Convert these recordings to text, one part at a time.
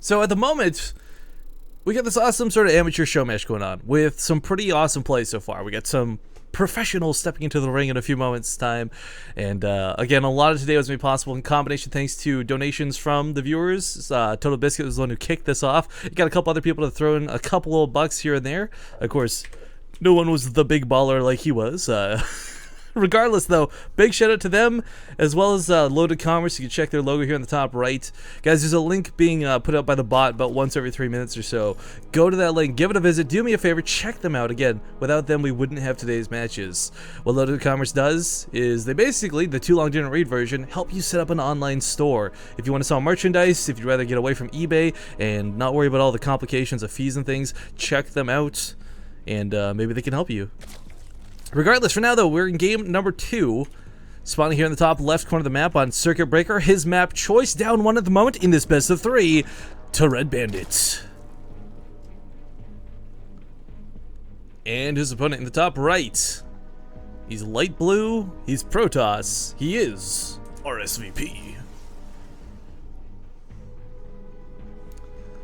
So at the moment, we got this awesome sort of amateur show match going on with some pretty awesome plays so far. We got some professionals stepping into the ring in a few moments' time. And again, a lot of today was made possible in combination thanks to donations from the viewers. Total Biscuit was the one who kicked this off. You got a couple other people to throw in a couple of bucks here and there. Of course, no one was the big baller like he was. Regardless, though, big shout out to them, as well as Loaded Commerce. You can check their logo here in the top right. Guys, there's a link being put out by the bot about once every 3 minutes or so. Go to that link, give it a visit, do me a favor, check them out. Again, without them, we wouldn't have today's matches. What Loaded Commerce does is they basically, the Too Long Didn't Read version, help you set up an online store. If you want to sell merchandise, if you'd rather get away from eBay and not worry about all the complications of fees and things, check them out, and maybe they can help you. Regardless, for now though, we're in game number 2, spawning here in the top left corner of the map on Circuit Breaker. His map choice, down 1 at the moment in this best of 3, TEhredbandit. And his opponent in the top right, he's light blue, he's Protoss, he is RSVP.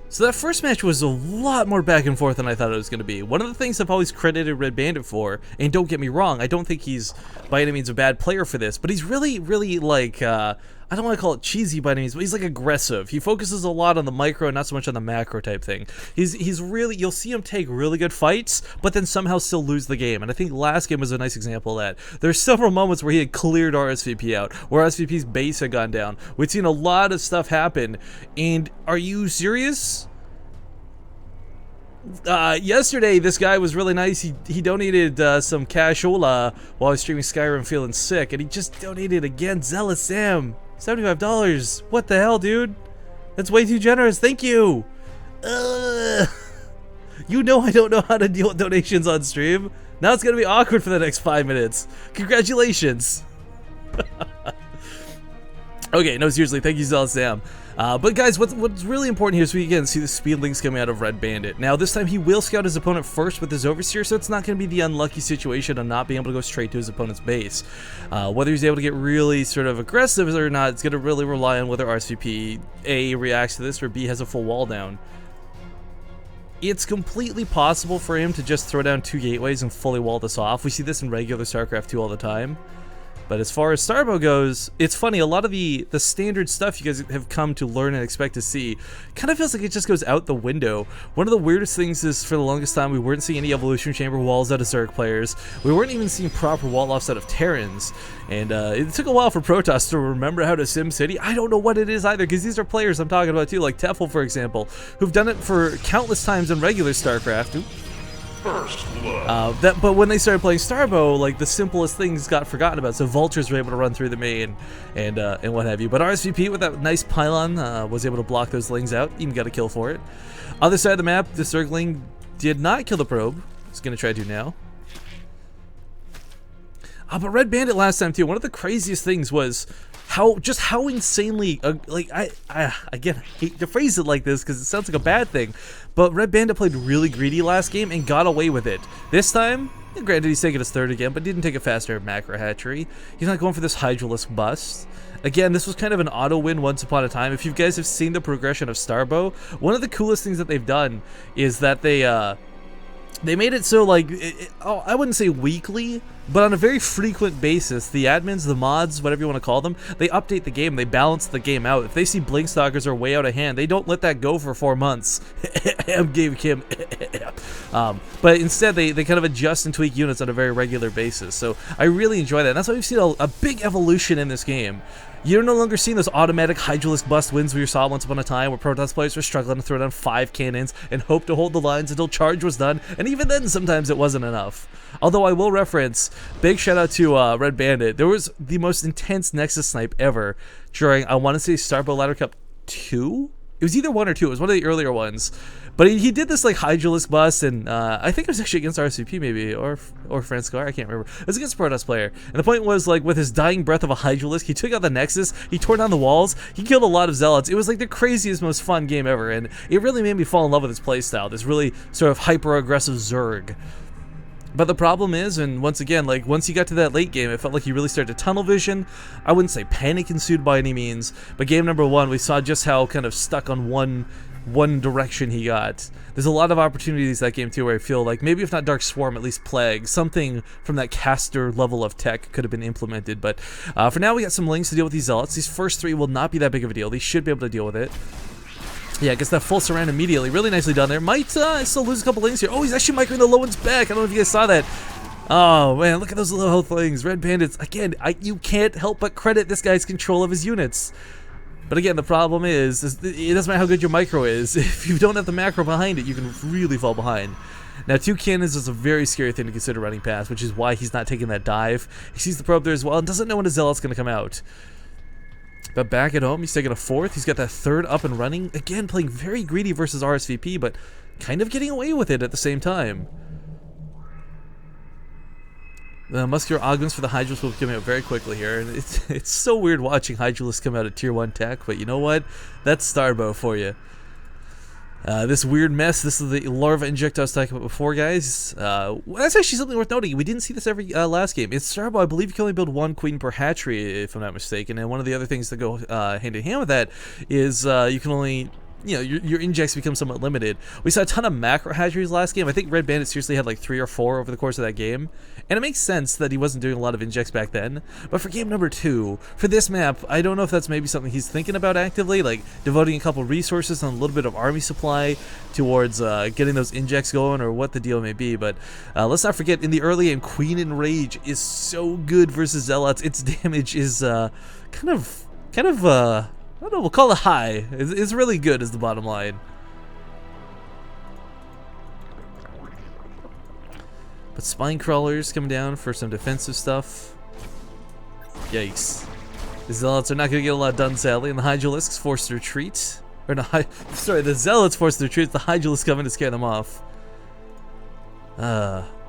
So that first match was a lot more back and forth than I thought it was going to be. One of the things I've always credited Red Bandit for, and don't get me wrong, I don't think he's by any means a bad player for this, but he's really, really like, I don't want to call it cheesy by any means, but he's like aggressive. He focuses a lot on the micro and not so much on the macro type thing. He's really, you'll see him take really good fights, but then somehow still lose the game. And I think last game was a nice example of that. There's several moments where he had cleared RSVP out, where RSVP's base had gone down. We'd seen a lot of stuff happen, and are you serious? Yesterday, this guy was really nice. He donated some cashola while I was streaming Skyrim feeling sick, and he just donated again. Zealous Sam, $75. What the hell, dude? That's way too generous. Thank you. You know I don't know how to deal with donations on stream. Now it's gonna be awkward for the next 5 minutes. Congratulations. Okay, no, seriously, thank you, Zealous Sam. But guys, what's really important here is we again see the speed links coming out of Red Bandit. Now this time he will scout his opponent first with his Overseer, so it's not going to be the unlucky situation of not being able to go straight to his opponent's base. Whether he's able to get really sort of aggressive or not, it's going to really rely on whether RSVP A reacts to this or B has a full wall down. It's completely possible for him to just throw down 2 gateways and fully wall this off. We see this in regular StarCraft 2 all the time. But as far as Starbow goes, it's funny, a lot of the standard stuff you guys have come to learn and expect to see kind of feels like it just goes out the window. One of the weirdest things is for the longest time we weren't seeing any Evolution Chamber walls out of Zerg players. We weren't even seeing proper wall-offs out of Terrans. And it took a while for Protoss to remember how to SimCity. I don't know what it is either, because these are players I'm talking about too, like Tefl for example, who've done it for countless times in regular StarCraft. Ooh. First blood. But when they started playing Starbow, like the simplest things got forgotten about. So vultures were able to run through the main and what have you. But RSVP with that nice pylon was able to block those lings out. Even got a kill for it. Other side of the map, the Zergling did not kill the probe. He's gonna try to now. But Red Bandit last time too. One of the craziest things was how insanely like I again hate to phrase it like this because it sounds like a bad thing, but Red Bandit played really greedy last game and got away with it. This time, granted he's taking his third again, but didn't take it faster macro hatchery. He's not going for this Hydralisk bust. Again, this was kind of an auto win once upon a time. If you guys have seen the progression of Starbow, one of the coolest things that they've done is that they made it so like, I wouldn't say weekly, but on a very frequent basis, the admins, the mods, whatever you want to call them, they update the game, they balance the game out. If they see Blinkstalkers are way out of hand, they don't let that go for 4 months. Game Kim. But instead, they kind of adjust and tweak units on a very regular basis. So I really enjoy that. And that's why we've seen a big evolution in this game. You're no longer seeing those automatic Hydralisk bust wins we saw once upon a time where Protoss players were struggling to throw down 5 cannons and hope to hold the lines until charge was done, and even then sometimes it wasn't enough. Although I will reference, big shout out to Red Bandit, there was the most intense Nexus snipe ever during, I want to say Starbow Ladder Cup 2? It was either 1 or 2, it was one of the earlier ones. But he did this like Hydralisk bust, and I think it was actually against RSVP maybe, or Franskar, I can't remember. It was against a Protoss player. And the point was, like, with his dying breath of a Hydralisk, he took out the Nexus, he tore down the walls, he killed a lot of Zealots. It was like the craziest, most fun game ever, and it really made me fall in love with his playstyle, this really sort of hyper-aggressive Zerg. But the problem is, and once again, like once you got to that late game, it felt like you really started to tunnel vision. I wouldn't say panic ensued by any means, but game number 1, we saw just how kind of stuck on one direction he got. There's a lot of opportunities that game too where I feel like maybe if not Dark Swarm, at least Plague, something from that caster level of tech could have been implemented. But for now, we got some links to deal with these Zealots. These first 3 will not be that big of a deal. They should be able to deal with it. Yeah, gets that full surround immediately. Really nicely done there. Might still lose a couple lanes here. Oh, he's actually microing the low one's back. I don't know if you guys saw that. Oh, man, look at those little health things. Red Bandits, again, you can't help but credit this guy's control of his units. But again, the problem is it doesn't matter how good your micro is. If you don't have the macro behind it, you can really fall behind. Now, 2 cannons is a very scary thing to consider running past, which is why he's not taking that dive. He sees the probe there as well and doesn't know when his Zealot's going to come out. But back at home, he's taking a 4th. He's got that 3rd up and running. Again, playing very greedy versus RSVP, but kind of getting away with it at the same time. The muscular augments for the Hydralisk will be coming out very quickly here. And it's so weird watching Hydralisk come out of tier 1 tech, but you know what? That's Starbow for you. This weird mess, this is the larva inject I was talking about before, guys. That's actually something worth noting. We didn't see this every last game. It's Starbow, I believe you can only build 1 queen per hatchery, if I'm not mistaken. And one of the other things that go hand in hand with that is you can only... You know, your injects become somewhat limited. We saw a ton of macro hatcheries last game. I think Red Bandit seriously had like 3 or 4 over the course of that game. And it makes sense that he wasn't doing a lot of injects back then. But for game number 2, for this map, I don't know if that's maybe something he's thinking about actively, like devoting a couple resources and a little bit of army supply towards getting those injects going, or what the deal may be. But let's not forget, in the early game, Queen Enrage is so good versus Zealots. Its damage is kind of I don't know, we'll call it high. It's really good is the bottom line. But Spine Crawlers coming down for some defensive stuff. Yikes. The Zealots are not going to get a lot done, sadly, and the Hydralisks forced to retreat. Or no, sorry, the Zealots forced to retreat, the Hydralisks coming to scare them off.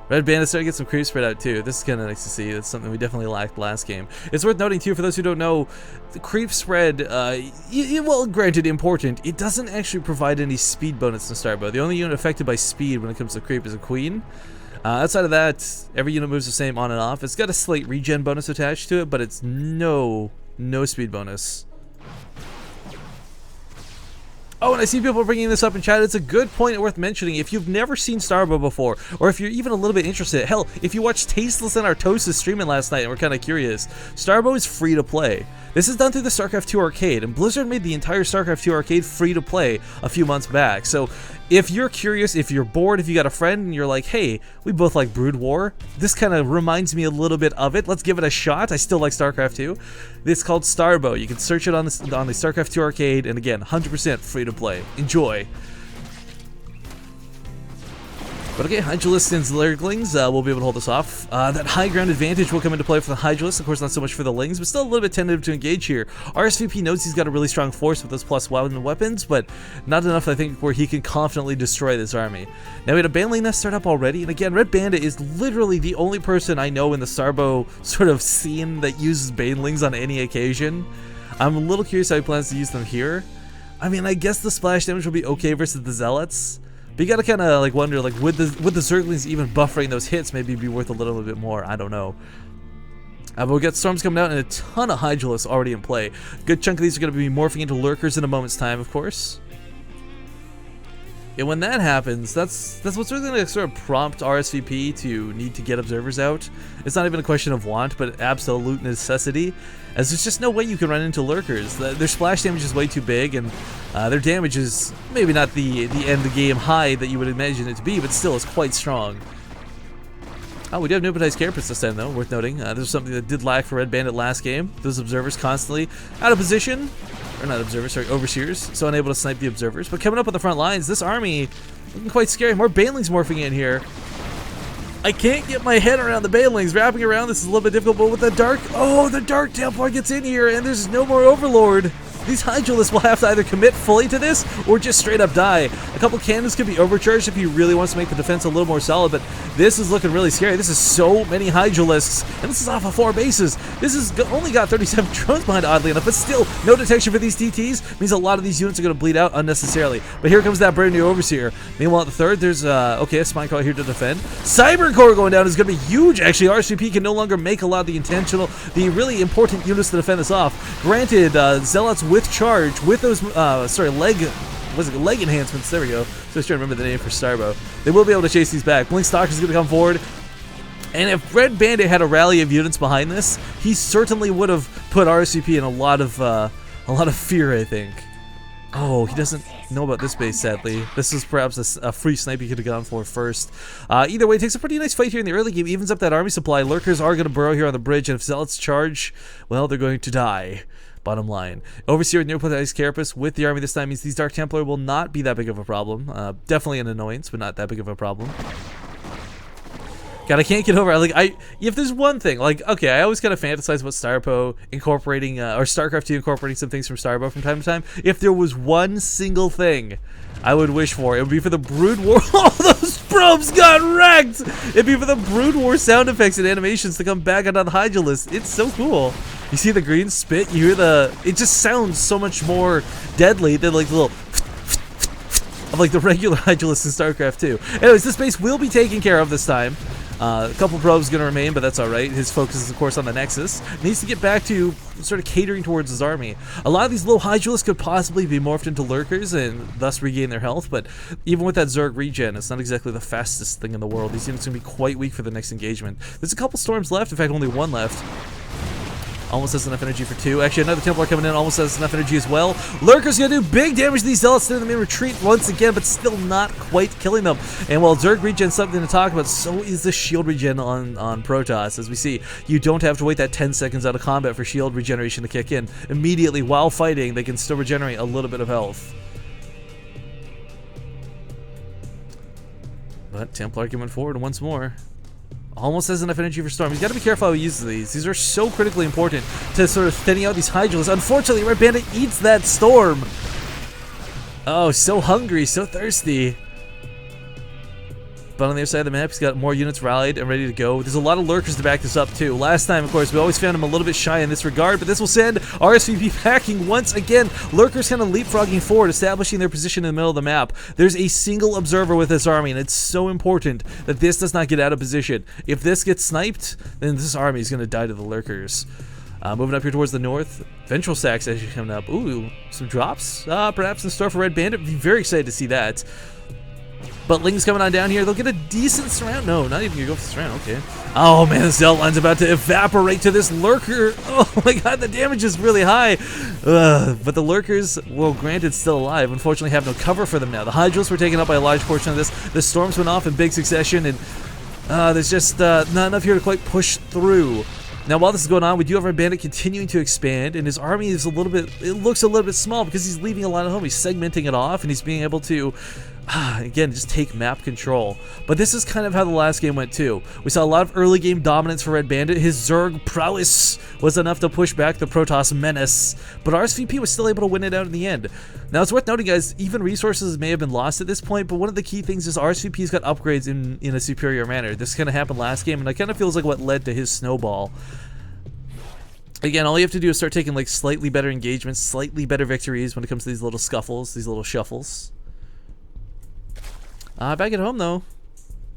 Red Bandit starting to get some creep spread out too. This is kind of nice to see. That's something we definitely lacked last game. It's worth noting too, for those who don't know, the creep spread, well, granted important, it doesn't actually provide any speed bonus in Starbow. The only unit affected by speed when it comes to creep is a queen. Outside of that, every unit moves the same on and off. It's got a slight regen bonus attached to it, but it's no speed bonus. Oh, and I see people bringing this up in chat. It's a good point worth mentioning. If you've never seen Starbow before, or if you're even a little bit interested, hell, if you watched Tasteless and Artosis streaming last night and were kind of curious, Starbow is free to play. This is done through the StarCraft 2 arcade, and Blizzard made the entire StarCraft 2 arcade free to play a few months back. So if you're curious, if you're bored, if you got a friend and you're like, hey, we both like Brood War, this kind of reminds me a little bit of it. Let's give it a shot. I still like StarCraft 2. It's called Starbow. You can search it on the StarCraft 2 arcade, and again, 100% free to play. Enjoy. But okay, Hydralisk and Zerglings will be able to hold this off. That high ground advantage will come into play for the Hydralisk, of course not so much for the Lings, but still a little bit tentative to engage here. RSVP knows he's got a really strong force with those +1 weapons, but not enough, I think, where he can confidently destroy this army. Now we had a Baneling Nest start up already, and again, Red Bandit is literally the only person I know in the Starbow sort of scene that uses Banelings on any occasion. I'm a little curious how he plans to use them here. I mean, I guess the splash damage will be okay versus the Zealots. But you gotta kind of like wonder, like, would the Zerglings even buffering those hits maybe be worth a little bit more? I don't know. But we'll get Storms coming out and a ton of Hydralisks already in play. Good chunk of these are going to be morphing into Lurkers in a moment's time, of course. And when that happens, that's what's really going to sort of prompt RSVP to need to get observers out. It's not even a question of want, but absolute necessity, as there's just no way you can run into Lurkers. Their splash damage is way too big, and their damage is maybe not the end of game high that you would imagine it to be, but still is quite strong. Oh, we do have Nubitized Carapace this time, though, worth noting. This is something that did lack for Red Bandit last game. Those observers constantly out of position. Or not observers, sorry, overseers, so unable to snipe the observers. But coming up on the front lines, this army looking quite scary. More Banelings morphing in here. I can't get my head around the Banelings. Wrapping around this is a little bit difficult, but with the Dark... Oh, the Dark Templar gets in here, and there's no more Overlord. these Hydralisks will have to either commit fully to this or just straight up die. A couple cannons could be overcharged if he really wants to make the defense a little more solid, but this is looking really scary. This is so many Hydralisks, and this is off of 4 bases. This has only got 37 drones behind, oddly enough, but still, no detection for these TTs means a lot of these units are going to bleed out unnecessarily. But here comes that brand new Overseer. Meanwhile, at the third, there's, okay, a Spine Core here to defend. Cyber Core going down is going to be huge, actually. RSVP can no longer make a lot of the really important units to defend this off. Granted, Zealots with charge, with those, leg enhancements, there we go. So I was trying to remember the name for Starbow. They will be able to chase these back. Blink Stalker is going to come forward. And if Red Bandit had a rally of units behind this, he certainly would have put RSVP in a lot of fear, I think. Oh, he doesn't know about this base, sadly. This is perhaps a free snipe he could have gone for first. Either way, it takes a pretty nice fight here in the early game, evens up that army supply. Lurkers are going to burrow here on the bridge, and if Zealots charge, well, they're going to die. Bottom line. Overseer with Neoplanetized Carapace with the army this time means these Dark Templar will not be that big of a problem. Definitely an annoyance, but not that big of a problem. God, I can't get over it. Like, if there's one thing, like, okay, I always kind of fantasize about Starbow incorporating, or StarCraft 2 incorporating some things from Starbow from time to time. If there was one single thing I would wish for, it would be for the Brood War. All those probes got wrecked! It'd be for the Brood War sound effects and animations to come back onto the Hydralisk. It's so cool. You see the green spit? You hear it just sounds so much more deadly than like the little of like the regular Hydralisk in StarCraft 2. Anyways, this base will be taken care of this time. A couple probes going to remain, but that's alright. His focus is, of course, on the Nexus. Needs to get back to sort of catering towards his army. A lot of these low Hydralisks could possibly be morphed into Lurkers and thus regain their health, but even with that Zerg regen, it's not exactly the fastest thing in the world. These units are going to be quite weak for the next engagement. There's a couple Storms left, in fact, only one left. Almost has enough energy for 2. Actually, another Templar coming in almost has enough energy as well. Lurker's gonna do big damage to these Zealots. They're in the main retreat once again, but still not quite killing them. And while Zerg regen's something to talk about, so is the shield regen on Protoss. As we see, you don't have to wait that 10 seconds out of combat for shield regeneration to kick in. Immediately, while fighting, they can still regenerate a little bit of health. But Templar coming forward once more. Almost has enough energy for Storm. He's got to be careful how he uses these. These are so critically important to sort of thinning out these Hydralisks. Unfortunately, Red Bandit eats that Storm. Oh, so hungry, so thirsty. But on the other side of the map, he's got more units rallied and ready to go. There's a lot of Lurkers to back this up, too. Last time, of course, we always found him a little bit shy in this regard, but this will send RSVP packing once again. Lurkers kind of leapfrogging forward, establishing their position in the middle of the map. There's a single observer with this army, and it's so important that this does not get out of position. If this gets sniped, then this army is going to die to the Lurkers. Moving up here towards the north, Ventral Sacks actually coming up. Ooh, some drops, perhaps in store for Red Bandit. Be very excited to see that. But Ling's coming on down here. They'll get a decent surround. No, not even gonna go for the surround. Okay. Oh man, the Zealot line's about to evaporate to this Lurker. Oh my god, the damage is really high. But the Lurkers, well, granted, still alive. Unfortunately, have no cover for them now. The Hydralisks were taken up by a large portion of this. The Storms went off in big succession, and there's just not enough here to quite push through. Now, while this is going on, we do have our Bandit continuing to expand, and his army is it looks a little bit small because he's leaving a lot of home. He's segmenting it off, and he's being able to, again, just take map control. But this is kind of how the last game went, too. We saw a lot of early game dominance for Red Bandit. His Zerg prowess was enough to push back the Protoss menace, but RSVP was still able to win it out in the end. Now, it's worth noting, guys, even resources may have been lost at this point, but one of the key things is RSVP's got upgrades in a superior manner. This kind of happened last game, and it kind of feels like what led to his snowball. Again, all you have to do is start taking like slightly better engagements, slightly better victories when it comes to these little scuffles, these little shuffles. Back at home though,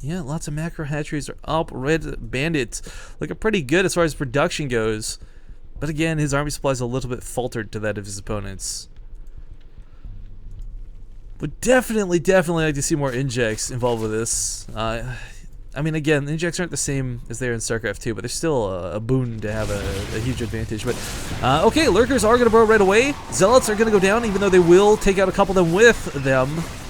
yeah, lots of macro hatcheries are up. Red Bandit looking pretty good as far as production goes, but again, his army supply is a little bit faltered to that of his opponents. Would definitely like to see more injects involved with this. I mean, again, the injects aren't the same as they are in StarCraft 2, but they're still a boon to have a huge advantage. But, okay, Lurkers are going to burrow right away. Zealots are going to go down, even though they will take out a couple of them with them.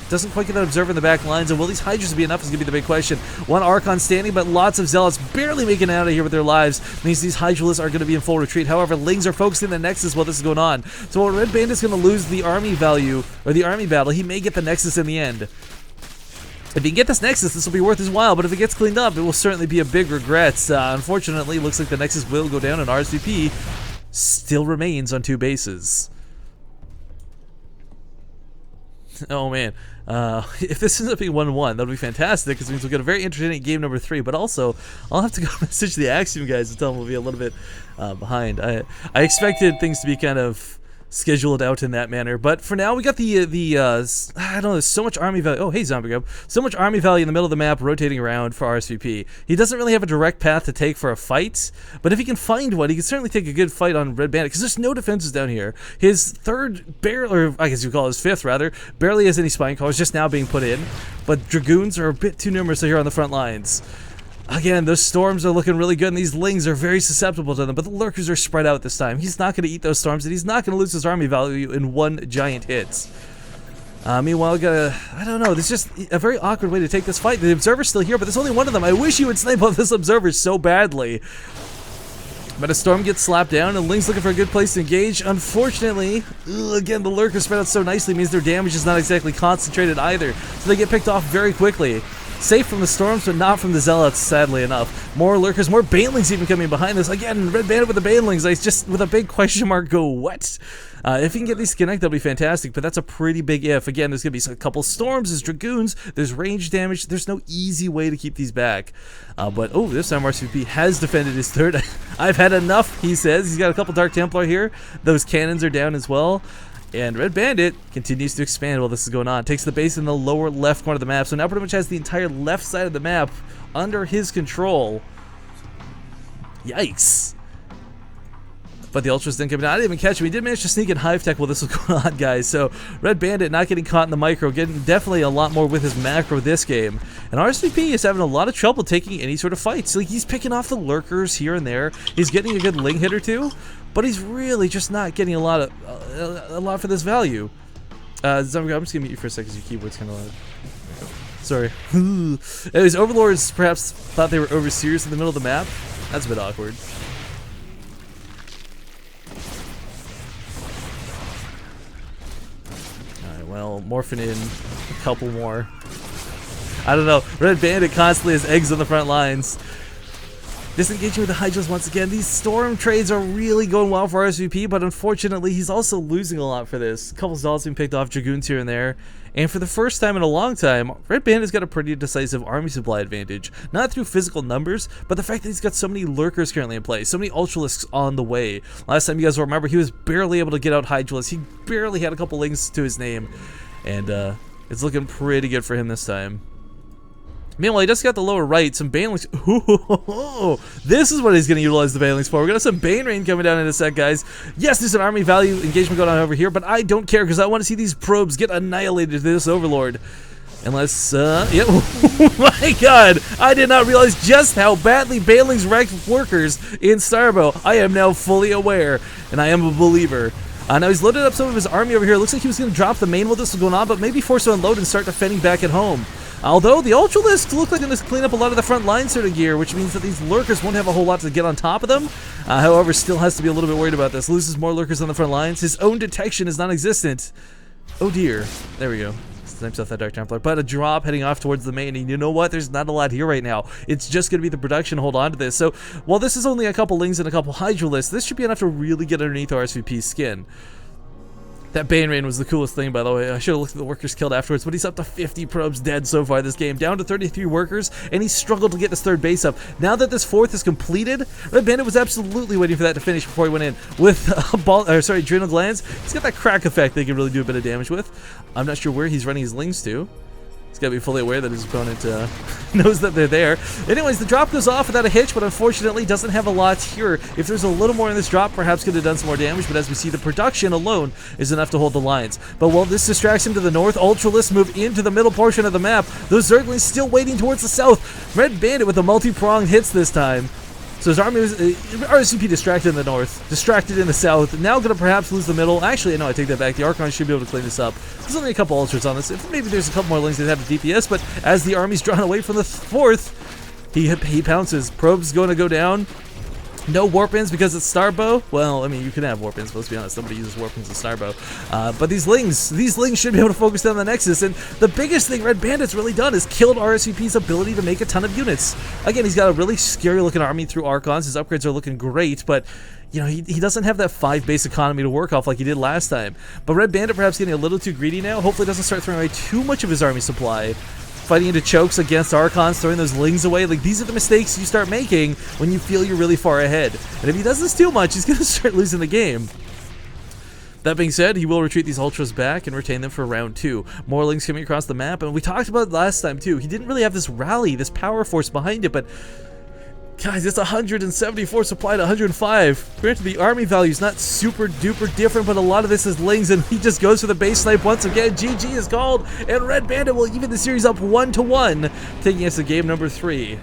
Doesn't quite get that observer in the back lines, and will these Hydras be enough is going to be the big question. One Archon standing, but lots of Zealots barely making it out of here with their lives. Means these Hydralisks are going to be in full retreat. However, Lings are focusing the Nexus while this is going on. So while Red Bandit's going to lose the army value, or the army battle, he may get the Nexus in the end. If he can get this Nexus, this will be worth his while, but if it gets cleaned up, it will certainly be a big regret. Unfortunately, it looks like the Nexus will go down, and RSVP still remains on 2 bases. Oh man, if this ends up being 1-1, that'll be fantastic, because it means we'll get a very entertaining game number 3. But also, I'll have to go message the Axiom guys and tell them we'll be a little bit behind. I expected things to be kind of scheduled out in that manner, but for now we got the I don't know, there's so much army value. Oh hey, Zombie Grub, so much army value in the middle of the map rotating around for RSVP. He doesn't really have a direct path to take for a fight, but if he can find one, he can certainly take a good fight on Red Bandit, because there's no defenses down here. His third barely, or I guess you call it his fifth rather, barely has any spine crawlers, just now being put in, but dragoons are a bit too numerous here on the front lines. Again, those storms are looking really good, and these lings are very susceptible to them, but the lurkers are spread out this time. He's not going to eat those storms, and he's not going to lose his army value in one giant hit. Meanwhile, I don't know, there's just a very awkward way to take this fight. The observer's still here, but there's only one of them. I wish you would snipe off this observer so badly. But a storm gets slapped down, and Ling's looking for a good place to engage. Unfortunately, again, the lurkers spread out so nicely, means their damage is not exactly concentrated either, so they get picked off very quickly. Safe from the storms, but not from the zealots, sadly enough. More lurkers, more banelings even coming behind this. Again, Red Bandit with the banelings. I just, with a big question mark, go, what? If he can get these to connect, that'll be fantastic, but that's a pretty big if. Again, there's going to be a couple storms, there's dragoons, there's range damage. There's no easy way to keep these back. But, oh, this time RSVP has defended his third. I've had enough, he says. He's got a couple Dark Templar here. Those cannons are down as well. And Red Bandit continues to expand while this is going on. Takes the base in the lower left corner of the map, so now pretty much has the entire left side of the map under his control. Yikes. But the Ultras didn't come down. I didn't even catch him. He did manage to sneak in Hive Tech while this was going on, guys. So Red Bandit not getting caught in the micro, getting definitely a lot more with his macro this game. And RSVP is having a lot of trouble taking any sort of fights. Like, he's picking off the lurkers here and there. He's getting a good ling hit or two, but he's really just not getting a lot for this value. Zombie, I'm just gonna mute you for a second because your keyboard's kind of loud. Sorry. Anyways, Overlords perhaps thought they were overseers in the middle of the map. That's a bit awkward. Alright, well, morphing in a couple more. I don't know. Red Bandit constantly has eggs on the front lines. Disengaging with the Hydras once again. These storm trades are really going well for RSVP, but unfortunately he's also losing a lot for this. A couple Zealots being picked off, Dragoons here and there. And for the first time in a long time, Red Bandit's got a pretty decisive army supply advantage. Not through physical numbers, but the fact that he's got so many lurkers currently in play, so many Ultralisks on the way. Last time you guys will remember, he was barely able to get out Hydralisks. He barely had a couple links to his name. And it's looking pretty good for him this time. Meanwhile, he just got the lower right, some Banelings. Ooh, this is what he's going to utilize the Banelings for. We're going to have some Bane Rain coming down in a sec, guys. Yes, there's an army value engagement going on over here, but I don't care because I want to see these probes get annihilated to this Overlord. Unless, yeah. Oh my god, I did not realize just how badly Banelings wrecked workers in Starbow. I am now fully aware, and I am a believer. Now he's loaded up some of his army over here. It looks like he was going to drop the main while this was going on, but maybe force to unload and start defending back at home. Although the Ultralisks look like they're going to clean up a lot of the front line sort of gear, which means that these lurkers won't have a whole lot to get on top of them. However, still has to be a little bit worried about this. Loses more lurkers on the front lines. His own detection is non-existent. Oh dear. There we go. Snipes off that Dark Templar. But a drop heading off towards the main, and you know what? There's not a lot here right now. It's just going to be the production hold on to this. So while this is only a couple Lings and a couple Hydralisks, this should be enough to really get underneath RSVP's skin. That Bane Rain was the coolest thing, by the way. I should have looked at the workers killed afterwards, but he's up to 50 probes dead so far this game. Down to 33 workers, and he struggled to get this third base up. Now that this fourth is completed, Red Bandit was absolutely waiting for that to finish before he went in. With adrenal glands, he's got that crack effect they can really do a bit of damage with. I'm not sure where he's running his Lings to. He's got to be fully aware that his opponent knows that they're there. Anyways, the drop goes off without a hitch, but unfortunately doesn't have a lot here. If there's a little more in this drop, perhaps could have done some more damage, but as we see, the production alone is enough to hold the lines. But while this distracts him to the north, Ultralisks move into the middle portion of the map. Those Zerglings still waiting towards the south. Red Bandit with the multi-pronged hits this time. So his army was RSVP distracted in the north, distracted in the south, now going to perhaps lose the middle. Actually, no, I take that back. The Archon should be able to clean this up. There's only a couple Ultras on this. Maybe there's a couple more Lings that have the DPS, but as the army's drawn away from the fourth, he pounces. Probe's going to go down. No warp-ins because it's Starbow. Well, I mean, you can have warp-ins, but let's be honest, nobody uses warp-ins in Starbow. But these lings should be able to focus down the Nexus, and the biggest thing Red Bandit's really done is killed RSVP's ability to make a ton of units. Again, he's got a really scary-looking army through Archons. His upgrades are looking great, but you know, he doesn't have that 5 base economy to work off like he did last time. But Red Bandit perhaps getting a little too greedy now. Hopefully doesn't start throwing away too much of his army supply. Fighting into chokes against Archons, throwing those lings away. Like, these are the mistakes you start making when you feel you're really far ahead. And if he does this too much, he's going to start losing the game. That being said, he will retreat these Ultras back and retain them for round 2. More lings coming across the map, and we talked about it last time too. He didn't really have this rally, this power force behind it, but guys, it's 174 supply to 105. Granted, the army value is not super duper different, but a lot of this is lings, and he just goes for the base snipe once again. GG is called, and Red Bandit will even the series up 1-1, taking us to game number 3.